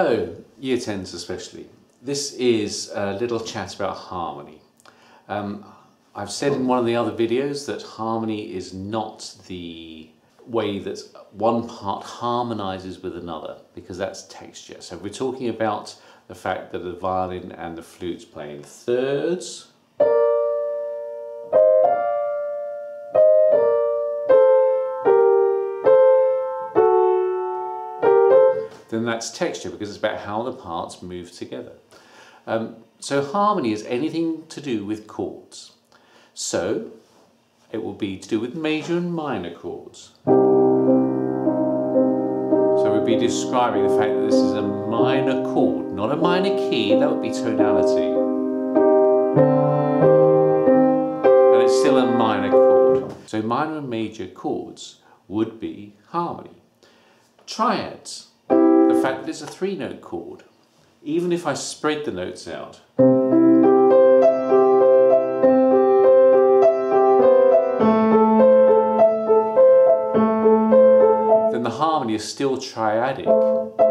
Hello, Year 10s especially. This is a little chat about harmony. I've said in one of the other videos that harmony is not the way that one part harmonizes with another, because that's texture. So we're talking about the fact that the violin and the flute's playing thirds, then that's texture, because it's about how the parts move together. So harmony is anything to do with chords. So it will be to do with major and minor chords. So we'll be describing the fact that this is a minor chord, not a minor key, that would be tonality. And it's still a minor chord. So minor and major chords would be harmony. Triads. The fact that it's a 3-note chord, even if I spread the notes out, then the harmony is still triadic,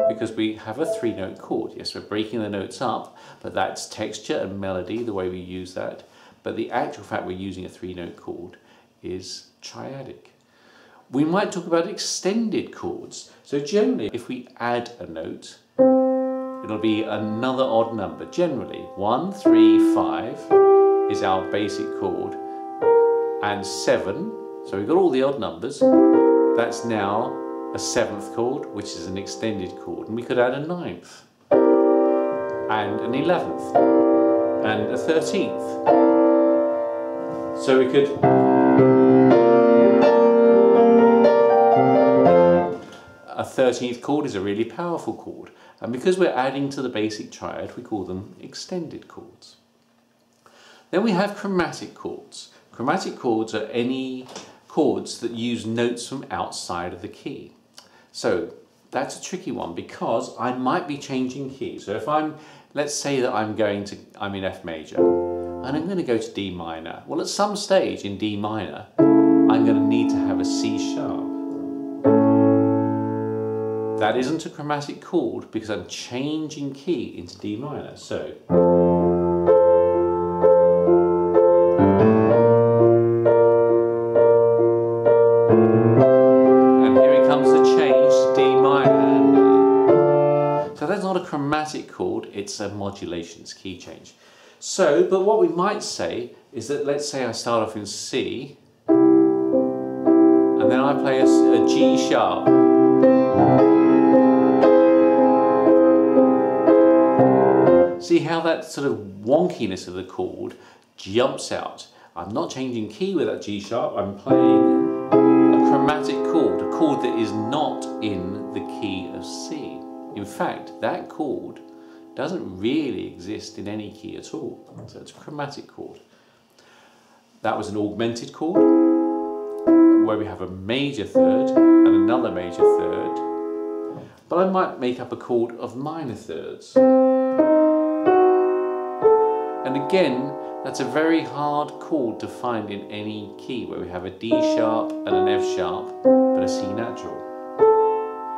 because we have a 3-note chord. Yes, we're breaking the notes up, but that's texture and melody, the way we use that. But the actual fact we're using a 3-note chord is triadic. We might talk about extended chords. So generally, if we add a note, it'll be another odd number. Generally, 1, 3, 5 is our basic chord, and 7, so we've got all the odd numbers, that's now a 7th chord, which is an extended chord. And we could add a 9th, and an 11th, and a 13th. So we could... A 13th chord is a really powerful chord, and because we're adding to the basic triad, we call them extended chords. Then we have chromatic chords. Chromatic chords are any chords that use notes from outside of the key. So that's a tricky one, because I might be changing key. So if let's say that I'm in F major, and I'm going to go to D minor. Well, at some stage in D minor, I'm going to need to have a C sharp. That isn't a chromatic chord because I'm changing key into D minor. So and here it comes the change to D minor. So that's not a chromatic chord, it's a modulation, it's key change. So, but what we might say is that, let's say I start off in C, and then I play a G sharp. See how that sort of wonkiness of the chord jumps out. I'm not changing key with that G sharp, I'm playing a chromatic chord, a chord that is not in the key of C. In fact, that chord doesn't really exist in any key at all. So it's a chromatic chord. That was an augmented chord, where we have a major third and another major third. But I might make up a chord of minor thirds. And again, that's a very hard chord to find in any key, where we have a D sharp and an F sharp, but a C natural.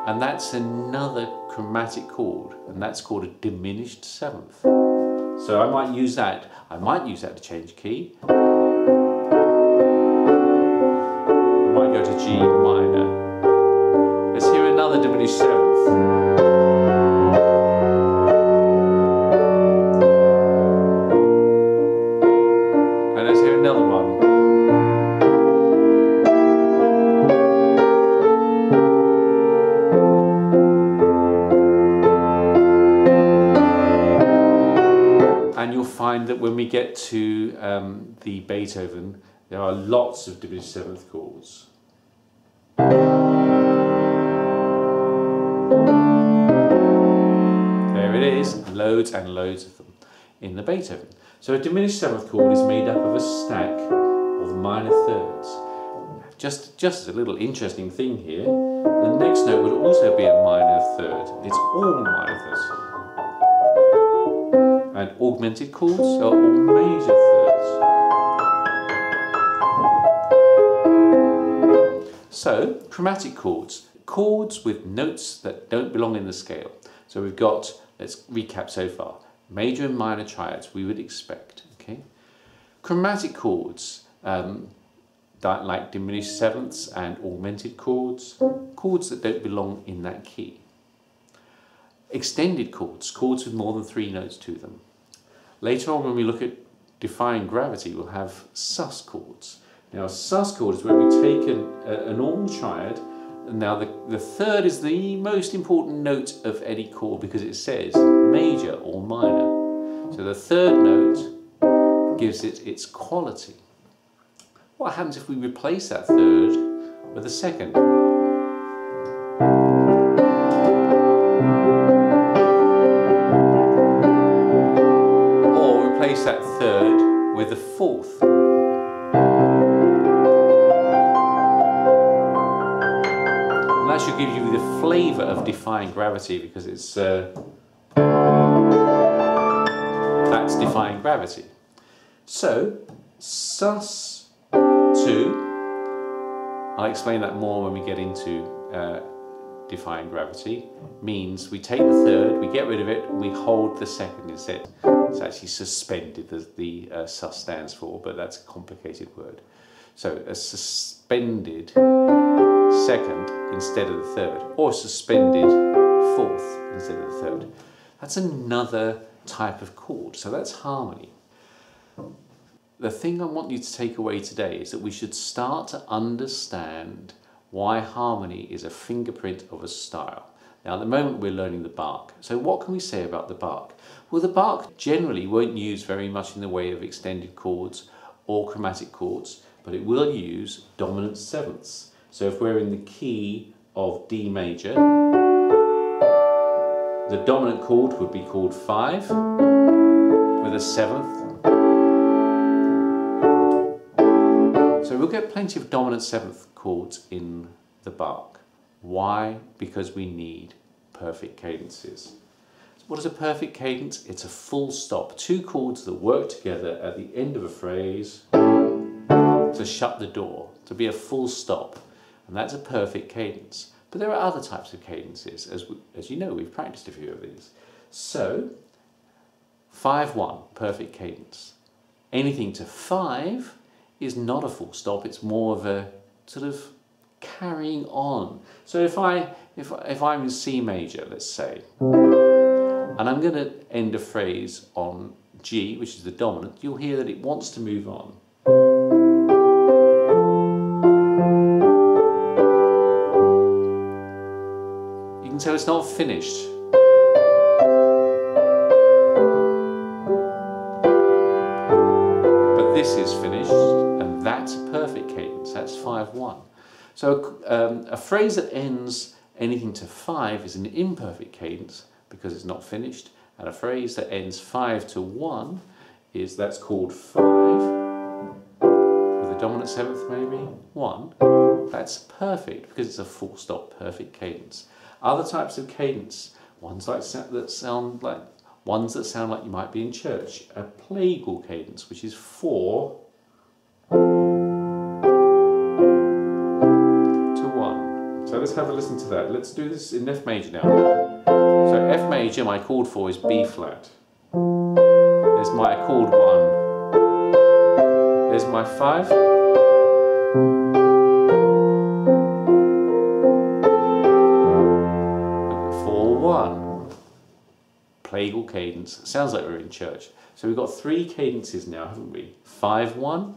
And that's another chromatic chord, and that's called a diminished 7th. So I might use that to change key. I might go to G minor. Let's hear another diminished 7th. And you'll find that when we get to the Beethoven, there are lots of diminished 7th chords. There it is, loads and loads of them in the Beethoven. So a diminished 7th chord is made up of a stack of minor thirds. Just as a little interesting thing here, the next note would also be a minor third. It's all minor thirds. And augmented chords are all major thirds. So, chromatic chords. Chords with notes that don't belong in the scale. So we've got, let's recap so far, major and minor triads we would expect. Okay, chromatic chords, like diminished sevenths and augmented chords, chords that don't belong in that key. Extended chords, chords with more than 3 notes to them. Later on when we look at defying gravity, we'll have sus chords. Now a sus chord is where we take a normal triad, and now the third is the most important note of any chord because it says major or minor. So the third note gives it its quality. What happens if we replace that third with a second? Or replace that third with a fourth. And that should give you the flavour of defying gravity because it's that's defying gravity. So sus 2, I'll explain that more when we get into defying gravity, means we take the third, we get rid of it, and we hold the second instead. It's actually suspended, the sus stands for, but that's a complicated word. So a suspended second instead of the third, or suspended fourth instead of the third. That's another type of chord, so that's harmony. The thing I want you to take away today is that we should start to understand why harmony is a fingerprint of a style. Now at the moment we're learning the Bach. So what can we say about the Bach? Well, the Bach generally won't use very much in the way of extended chords or chromatic chords, but it will use dominant sevenths. So if we're in the key of D major, the dominant chord would be called 5 with a seventh. So we'll get plenty of dominant seventh chords in the Bach. Why? Because we need perfect cadences. So what is a perfect cadence? It's a full stop. 2 chords that work together at the end of a phrase to shut the door, to be a full stop. And that's a perfect cadence. But there are other types of cadences. As you know, we've practiced a few of these. So 5-1, perfect cadence. Anything to 5 is not a full stop, it's more of a sort of carrying on. So if I'm in C major, let's say, and I'm going to end a phrase on G, which is the dominant, you'll hear that it wants to move on. You can tell it's not finished. But this is finished. That's a perfect cadence, that's 5-1. So a phrase that ends anything to 5 is an imperfect cadence because it's not finished, and a phrase that ends 5-1 that's called 5 with a dominant seventh maybe, 1. That's perfect because it's a full stop perfect cadence. Other types of cadence, ones that sound like you might be in church, a plagal cadence, which is 4 to 1. So let's have a listen to that. Let's do this in F major now. So F major, my chord 4 is B flat. There's my chord 1. There's my 5. And 4-1. Plagal cadence. Sounds like we're in church. So we've got 3 cadences now, haven't we? 5-1.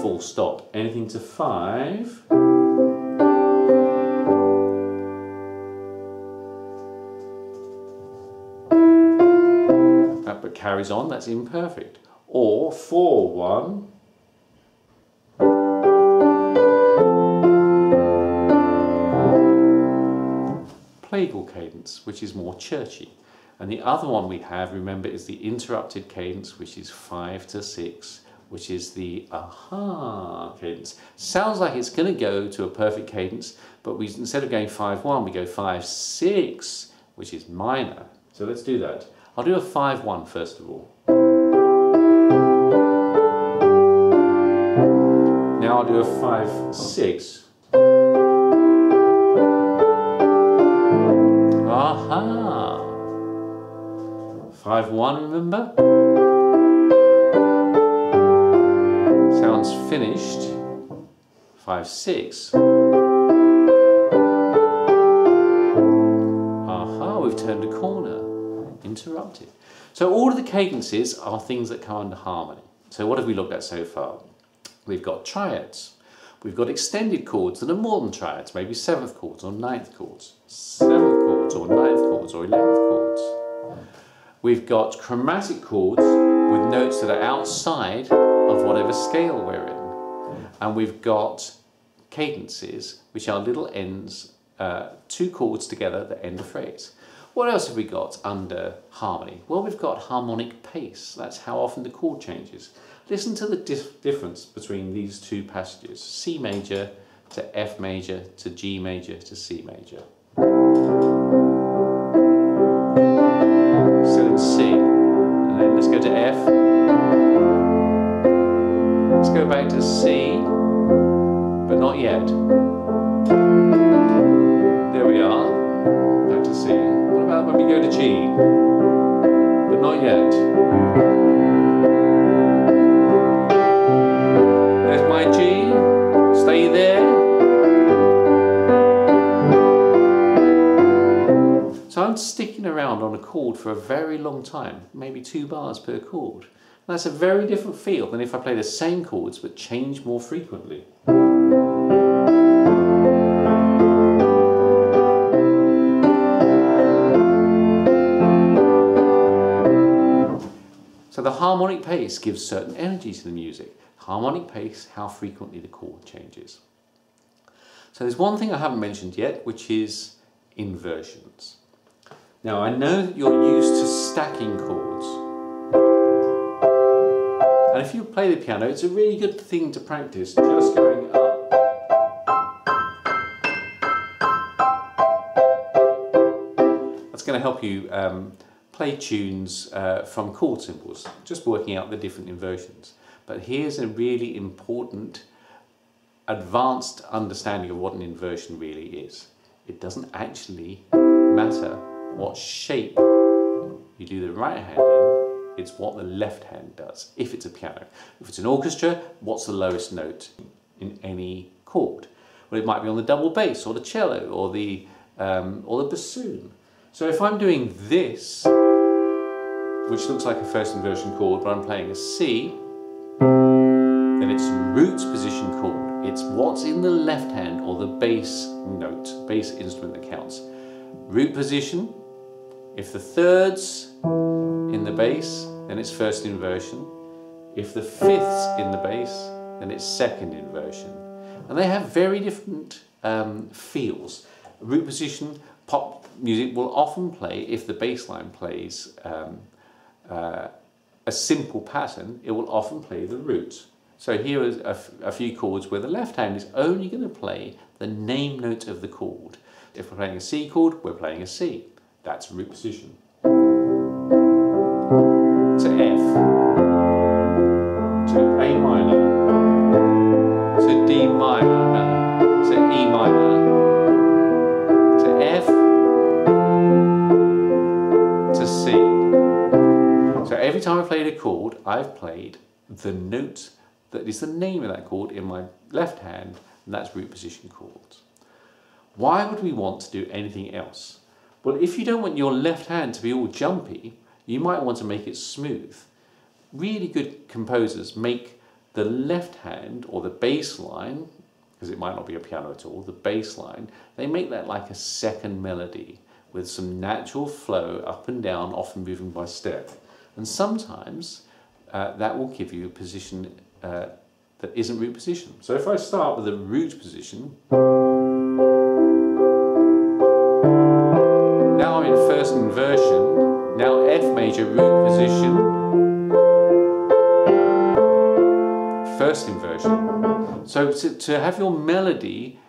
Full stop. Anything to 5. But carries on, that's imperfect. Or 4-1. Plagal cadence, which is more churchy. And the other one we have, remember, is the interrupted cadence, which is 5-6, which is the aha cadence. Sounds like it's going to go to a perfect cadence, but instead of going 5-1, we go 5-6, which is minor. So let's do that. I'll do a 5-1 first of all. Now I'll do a 5-6. Ah. Aha! 5-1, remember? Sounds finished. 5-6. Aha, we've turned a corner. Interrupted. So all of the cadences are things that come under harmony. So what have we looked at so far? We've got triads. We've got extended chords that are more than triads, maybe 7th chords or 9th chords, 7th chords or 9th chords or 11th chords. We've got chromatic chords with notes that are outside of whatever scale we're in. And we've got cadences, which are little ends, 2 chords together that end a phrase. What else have we got under harmony? Well, we've got harmonic pace. That's how often the chord changes. Listen to the difference between these two passages. C major to F major to G major to C major. Still in C. And then let's go to F. Let's go back to C, but not yet. There we are. Back to C. What about when we go to G? But not yet. There's my G. Stay there. So I'm sticking around on a chord for a very long time, maybe 2 bars per chord. And that's a very different feel than if I play the same chords but change more frequently. So the harmonic pace gives certain energy to the music. Harmonic pace, how frequently the chord changes. So there's one thing I haven't mentioned yet, which is inversions. Now I know that you're used to stacking chords. And if you play the piano, it's a really good thing to practice, just going up. That's going to help you play tunes from chord symbols, just working out the different inversions. But here's a really important, advanced understanding of what an inversion really is. It doesn't actually matter what shape you do the right hand in, it's what the left hand does, if it's a piano. If it's an orchestra, what's the lowest note in any chord? Well, it might be on the double bass, or the cello, or the bassoon. So if I'm doing this, which looks like a first inversion chord, but I'm playing a C, then it's root position chord. It's what's in the left hand or the bass note, bass instrument that counts. Root position, if the third's in the bass, then it's first inversion. If the fifth's in the bass, then it's second inversion. And they have very different feels. Root position, pop music will often play, if the bass line plays a simple pattern, it will often play the root. So here is a few chords where the left hand is only going to play the name note of the chord. If we're playing a C chord, we're playing a C. That's root position. To F, to A minor, to D minor, to E minor, to F, to C. So every time I played a chord, I've played the note that is the name of that chord in my left hand, and that's root position chords. Why would we want to do anything else? Well, if you don't want your left hand to be all jumpy, you might want to make it smooth. Really good composers make the left hand, or the bass line, because it might not be a piano at all, the bass line, they make that like a second melody with some natural flow up and down, often moving by step. And sometimes that will give you a position that isn't root position. So if I start with a root position, now I'm in first inversion, now F major root position, first inversion. So to have your melody,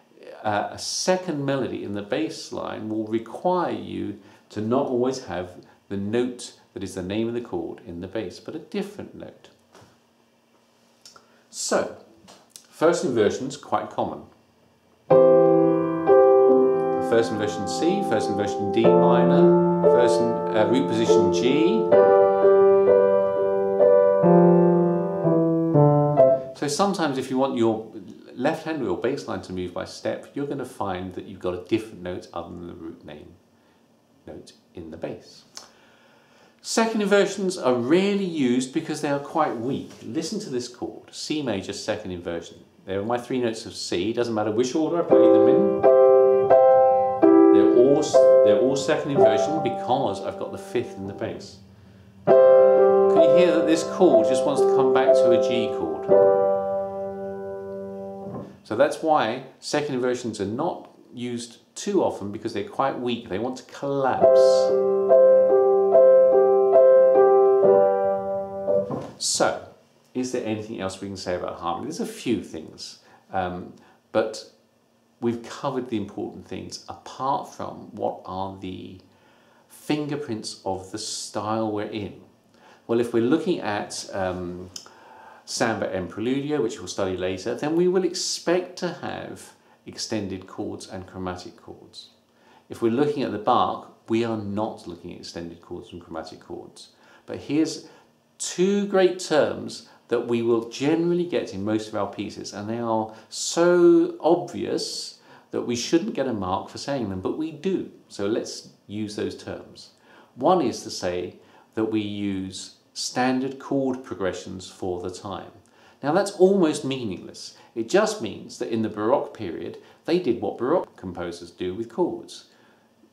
a second melody in the bass line will require you to not always have the note that is the name of the chord in the bass, but a different note. So, first inversion is quite common. The first inversion C, first inversion D minor, first root position G. So sometimes if you want your left hand or your bass line to move by step, you're going to find that you've got a different note other than the root name note in the bass. Second inversions are rarely used because they are quite weak. Listen to this chord, C major second inversion. There are my three notes of C, doesn't matter which order I play them in. They're all second inversion because I've got the fifth in the bass. Can you hear that this chord just wants to come back to a G chord? So that's why second inversions are not used too often, because they're quite weak. They want to collapse. So, is there anything else we can say about harmony? There's a few things, but we've covered the important things apart from what are the fingerprints of the style we're in. Well, if we're looking at Samba and Preludio, which we'll study later, then we will expect to have extended chords and chromatic chords. If we're looking at the Bach, we are not looking at extended chords and chromatic chords. But here's two great terms that we will generally get in most of our pieces, and they are so obvious that we shouldn't get a mark for saying them, but we do. So let's use those terms. One is to say that we use standard chord progressions for the time. Now that's almost meaningless. It just means that in the Baroque period, they did what Baroque composers do with chords.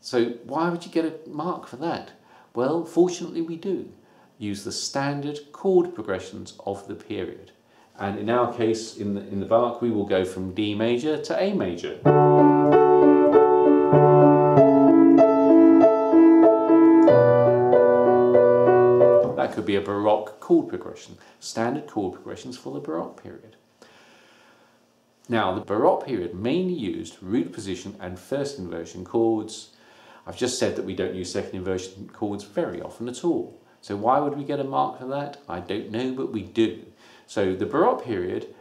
So why would you get a mark for that? Well, fortunately we do. Use the standard chord progressions of the period. And in our case, in the Bach, we will go from D major to A major. That could be a Baroque chord progression. Standard chord progressions for the Baroque period. Now, the Baroque period mainly used root position and first inversion chords. I've just said that we don't use second inversion chords very often at all. So why would we get a mark for that? I don't know, but we do. So the Baroque period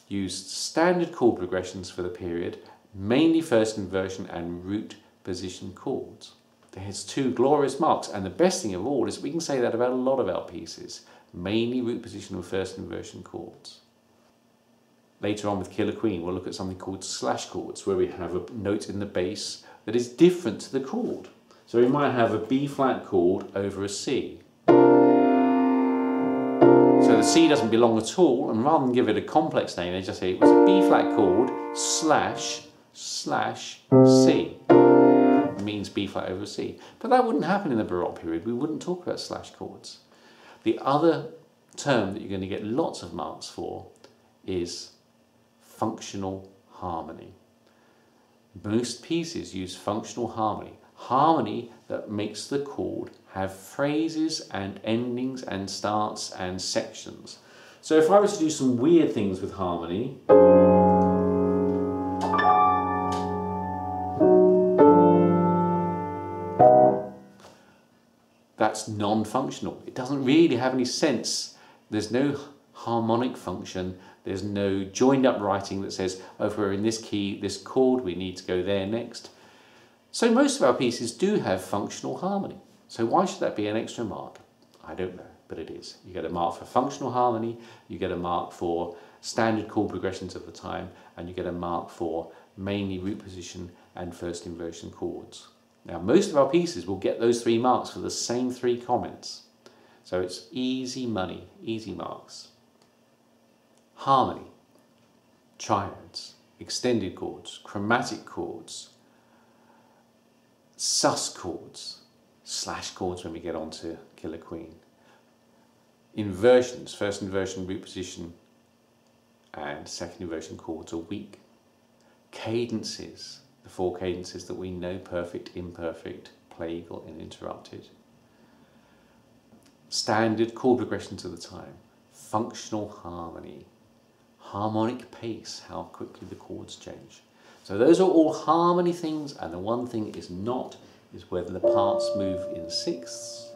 used standard chord progressions for the period, mainly first inversion and root position chords. There's two glorious marks, and the best thing of all is we can say that about a lot of our pieces, mainly root position or first inversion chords. Later on with Killer Queen, we'll look at something called slash chords, where we have a note in the bass that is different to the chord. So we might have a B flat chord over a C. So the C doesn't belong at all, and rather than give it a complex name, they just say it was a B flat chord slash C. It means B flat over C. But that wouldn't happen in the Baroque period. We wouldn't talk about slash chords. The other term that you're going to get lots of marks for is functional harmony. Most pieces use functional harmony. Harmony that makes the chord have phrases and endings and starts and sections. So if I were to do some weird things with harmony, that's non-functional. It doesn't really have any sense. There's no harmonic function. There's no joined up writing that says, oh, if we're in this key, this chord, we need to go there next. So most of our pieces do have functional harmony. So why should that be an extra mark? I don't know, but it is. You get a mark for functional harmony, you get a mark for standard chord progressions of the time, and you get a mark for mainly root position and first inversion chords. Now most of our pieces will get those 3 marks for the same 3 comments. So it's easy money, easy marks. Harmony, triads, extended chords, chromatic chords, sus chords, slash chords when we get on to Killer Queen. Inversions, first inversion, root position, and second inversion chords are weak. Cadences, the 4 cadences that we know, perfect, imperfect, plagal, and interrupted. Standard chord progressions of the time. Functional harmony. Harmonic pace, how quickly the chords change. So those are all harmony things, and the one thing is not, is whether the parts move in sixths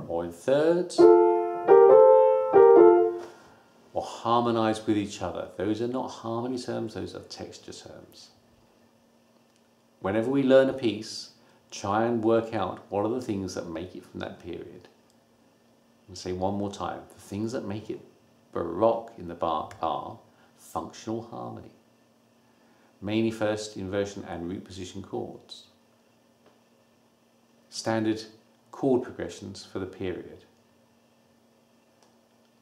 or in thirds or harmonize with each other. Those are not harmony terms, those are texture terms. Whenever we learn a piece, try and work out what are the things that make it from that period. And say one more time, the things that make it Baroque in the Bach are functional harmony, mainly first inversion and root position chords, standard chord progressions for the period,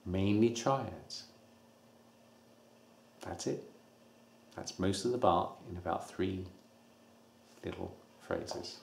mainly triads. That's it. That's most of the Bach in about 3 little phrases.